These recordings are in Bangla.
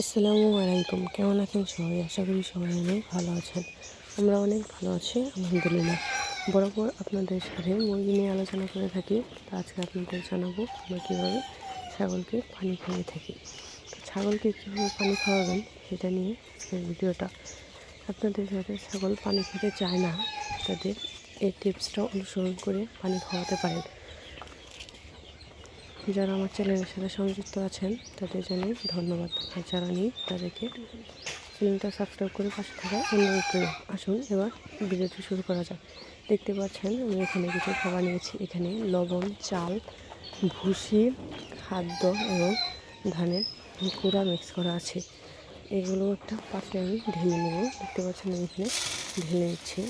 আসসালামু আলাইকুম। কেমন আছেন সবাই? আশা করি সবাই অনেক ভালো আছেন। আমরা অনেক ভালো আছি আলহামদুলিল্লাহ। বরাবর আপনাদের সাথে মুরগি নিয়ে আলোচনা করে থাকি। তো আজকে আপনাদের জানাবো আমরা কীভাবে ছাগলকে পানি খাইয়ে থাকি। তো ছাগলকে কীভাবে পানি খাওয়াবেন সেটা নিয়ে আজকের ভিডিওটা। আপনাদের যাদের ছাগল পানি খেতে চায় না তাদের এই টিপসটা অনুসরণ করে পানি খাওয়াতে পারেন। যারা আমার চ্যানেলের সাথে সংযুক্ত আছেন তাদের জানাই ধন্যবাদ, আর যারা নেই তাদেরকে চ্যানেলটা সাবস্ক্রাইব করে পাশে থাকা অনুরোধ করি। আসুন এবার ভিডিওটি শুরু করা যাক। দেখতে পাচ্ছেন আমি এখানে কিছু খাবার নিয়েছি। এখানে লবণ, চাল, ভুসি, খাদ্য এবং ধানের গুঁড়া মিক্স করা আছে। এগুলো একটা পাত্রে আমি ঢেলে নেব। দেখতে পাচ্ছেন আমি এখানে ঢেলে নিচ্ছি।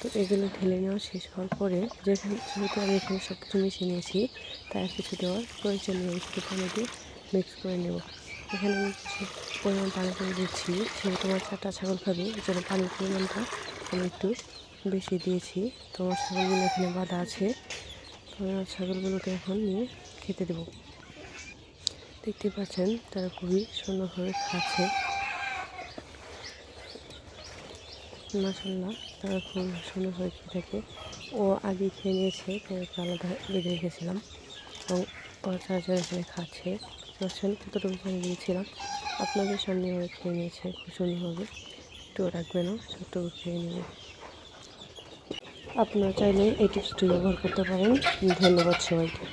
তো এগুলো ঢেলে নেওয়া শেষ হওয়ার পরে যেহেতু আমি এখানে সব কিছু মিশিয়ে নিয়েছি তাই আর কিছু দেওয়ার প্রয়োজন নেই। শুধু পানি দিয়ে মিক্স করে নেব। এখানে আমি কিছু পরিমাণ পানি করে দিচ্ছি। সেহেতু আমার 4টা ছাগল খাবে, এই জন্য পানির পরিমাণটা আমি একটু বেশি দিয়েছি। তো আমার ছাগলগুলো এখানে বাঁধা আছে। তো আমার ছাগলগুলোকে এখন নিয়ে খেতে দেব। দেখতে পাচ্ছেন তারা খুবই সুন্দরভাবে খাচ্ছে। মাশাআল্লাহ, তারা খুব সুন্দরভাবে খেয়ে থাকে। ও আগে খেয়ে নিয়েছে, তাদেরকে আলাদা বেঁধে রেখেছিলাম এবং ওরা চারজন এখানে খাচ্ছে। পাচ্ছেন কতটুকু পানি দিয়েছিলাম। আপনাদের সামনে ওরা খেয়ে নিয়েছে খুব সুন্দরভাবে। একটু রাখবে না, সবটুকু খেয়ে নেবে। আপনারা চাইলে এই টিপসটি ব্যবহার করতে পারেন। ধন্যবাদ সবাইকে।